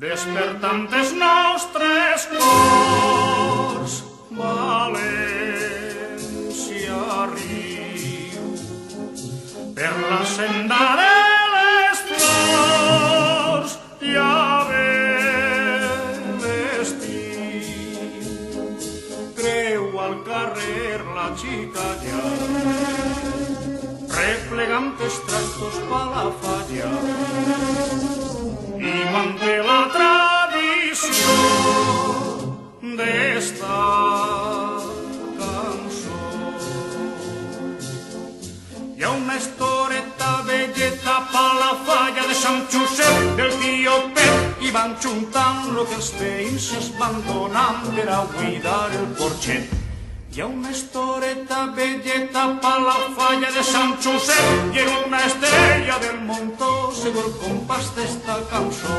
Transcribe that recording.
Despertantes nostres cors, València riu, per la senda de les flors ja ve l'estiu. Creu al carrer la xica ja, replegant els trastos pa la falla, i manté la tradició d'esta cançó. Hi ha una historieta velleta pa la falla de Sant Josep del tio Pep, i van juntant lo que els veïns es van donant per a buidar el porxet. Hi ha una historieta velleta pa la falla de Sant Josep i en una estrella del montó segur compàs d'esta cançó.